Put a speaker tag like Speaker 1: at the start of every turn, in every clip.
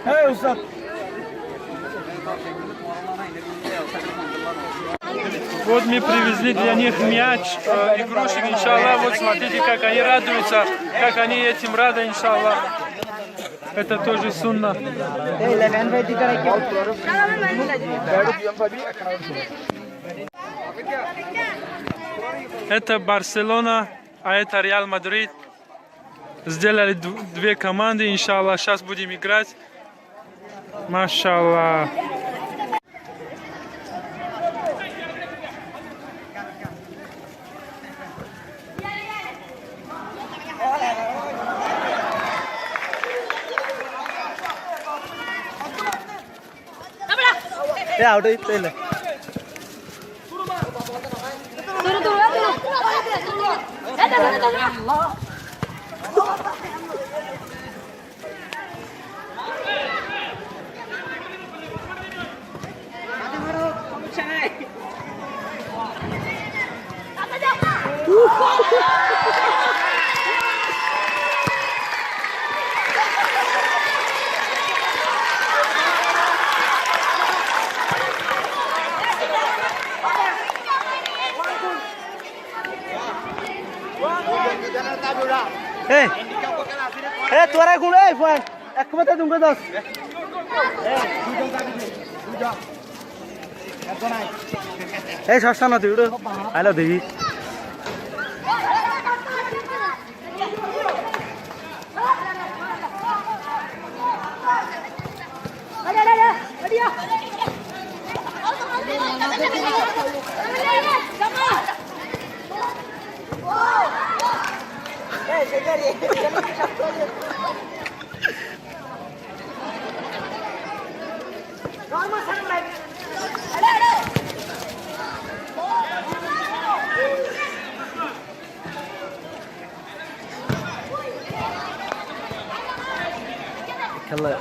Speaker 1: Hey Ustad. Вот мы привезли для них мяч, игрушек, иншаллах. Вот смотрите, как они радуются, как они этим рады, иншаллах. Это тоже сунна. Это Барселона, а это Реал Мадрид. Сделали две команды, иншаллах. Сейчас будем играть. Машаллах.
Speaker 2: Ya udah itu lah. Hey, tuara gue nih, Fuan. Aku mau tunggu dos. Hey, sana dulu. Halo, Dewi. Kalau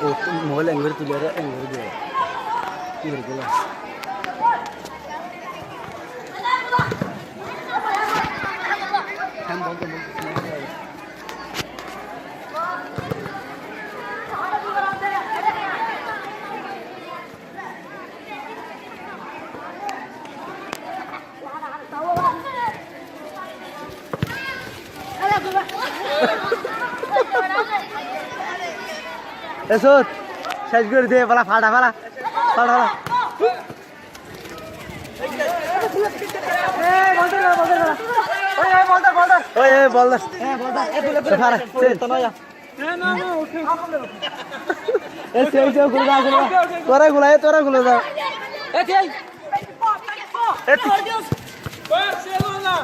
Speaker 2: mau anggur tu lara anggur dia, anggur dia. Kan bol tu. Esot, saya juga deh, pala pada pala. Bolder.
Speaker 1: Barcelona.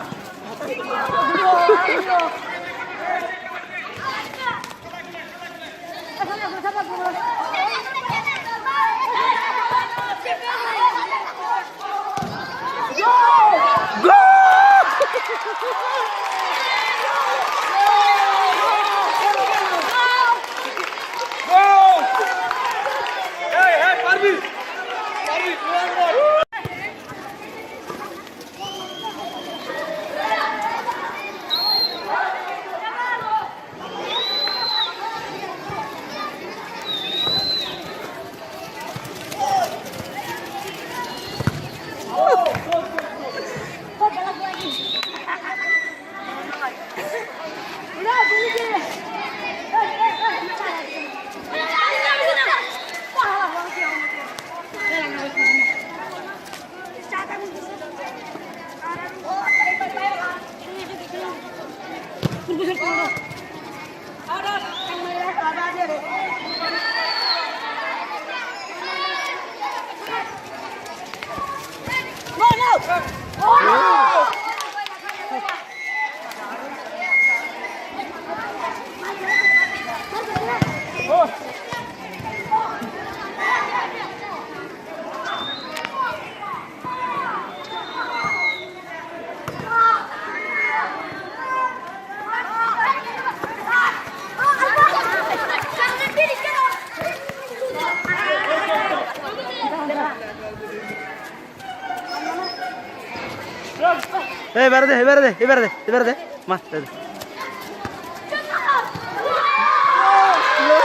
Speaker 1: Verde. Más, verde. No.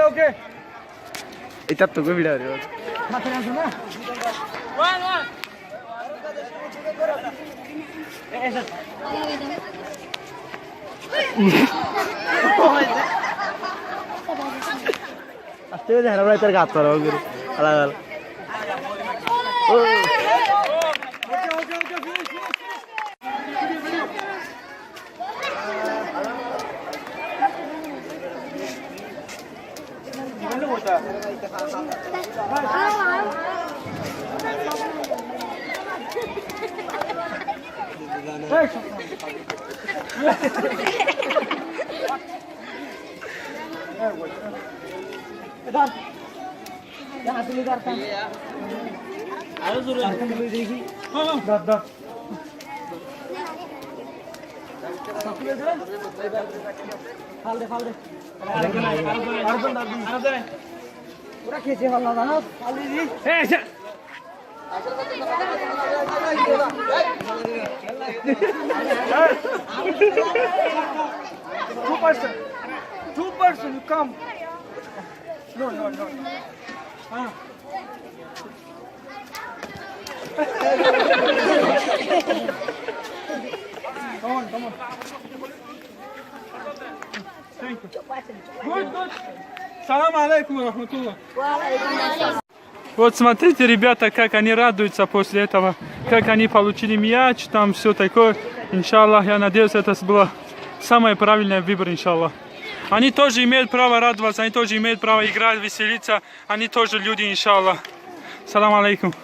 Speaker 1: Okay.
Speaker 2: Itat tuh gue video dulu. Pasti udah harap belajar gator gitu. Alah.
Speaker 1: Two person, you come. No. Come on. Thank you. Good. Салам алейкум рахматуллах. Вот смотрите, ребята, как они радуются после этого, как они получили мяч, там все такое. Иншаллах, я надеюсь, это было самый правильный выбор, иншаллах. Они тоже имеют право радоваться, они тоже имеют право играть, веселиться, они тоже люди, иншаллах. Салам алейкум.